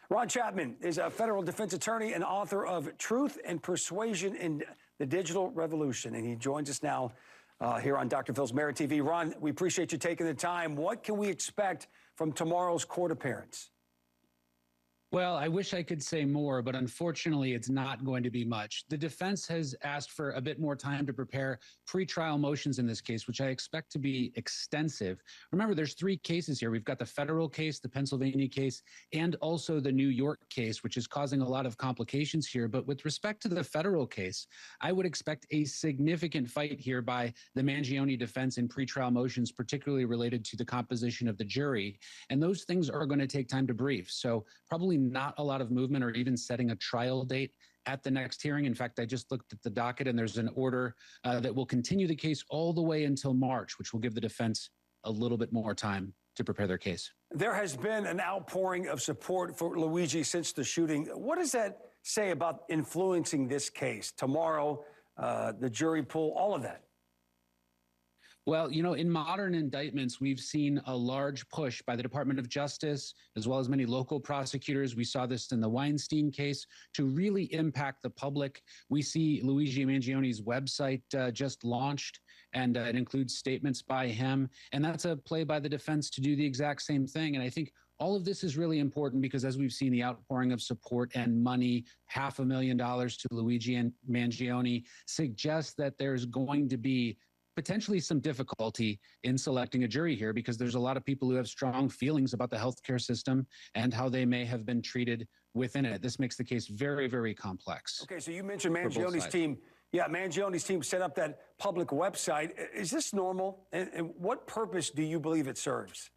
Ron Chapman is a federal defense attorney and author of Truth and Persuasion in the Digital Revolution. And he joins us now here on Dr. Phil's Merit TV. Ron, we appreciate you taking the time. What can we expect from tomorrow's court appearance? Well, I wish I could say more, but unfortunately, it's not going to be much. The defense has asked for a bit more time to prepare pretrial motions in this case, which I expect to be extensive. Remember, there's three cases here. We've got the federal case, the Pennsylvania case, and also the New York case, which is causing a lot of complications here. But with respect to the federal case, I would expect a significant fight here by the Mangione defense in pretrial motions, particularly related to the composition of the jury. And those things are going to take time to brief. So probably not a lot of movement or even setting a trial date at the next hearing. In fact, I just looked at the docket and there's an order that will continue the case all the way until March, which will give the defense a little bit more time to prepare their case. There has been an outpouring of support for Luigi since the shooting. What does that say about influencing this case? Tomorrow, the jury pool, all of that. Well, you know, in modern indictments, we've seen a large push by the Department of Justice, as well as many local prosecutors. We saw this in the Weinstein case to really impact the public. We see Luigi Mangione's website just launched, and it includes statements by him. And that's a play by the defense to do the exact same thing. And I think all of this is really important because as we've seen the outpouring of support and money, $500,000 to Luigi and Mangione, suggests that there's going to be potentially some difficulty in selecting a jury here because there's a lot of people who have strong feelings about the healthcare system and how they may have been treated within it. This makes the case very, very complex. Okay, so you mentioned Mangione's team. Yeah, Mangione's team set up that public website. Is this normal? And what purpose do you believe it serves?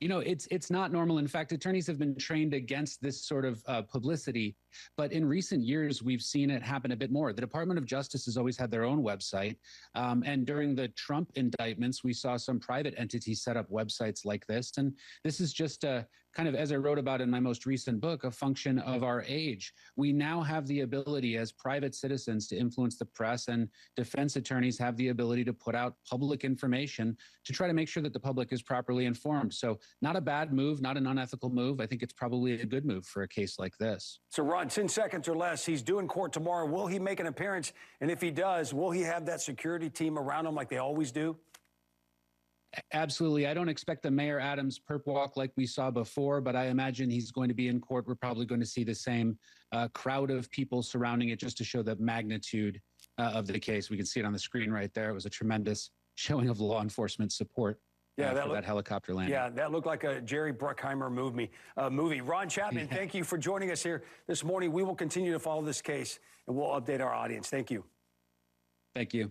You know, it's not normal. In fact, attorneys have been trained against this sort of publicity. But in recent years, we've seen it happen a bit more. The Department of Justice has always had their own website. And during the Trump indictments, we saw some private entities set up websites like this. And this is just a kind of, as I wrote about in my most recent book, a function of our age. We now have the ability as private citizens to influence the press, and defense attorneys have the ability to put out public information to try to make sure that the public is properly informed. So not a bad move, not an unethical move. I think it's probably a good move for a case like this. So Ron, 10 seconds or less, he's due in court tomorrow. Will he make an appearance? And if he does, will he have that security team around him like they always do? Absolutely. I don't expect the Mayor Adams perp walk like we saw before, but I imagine he's going to be in court. We're probably going to see the same crowd of people surrounding it just to show the magnitude of the case. We can see it on the screen right there. It was a tremendous showing of law enforcement support. Yeah, that helicopter landing. Yeah, that looked like a Jerry Bruckheimer movie. Ron Chapman, thank you for joining us here this morning. We will continue to follow this case, and we'll update our audience. Thank you. Thank you.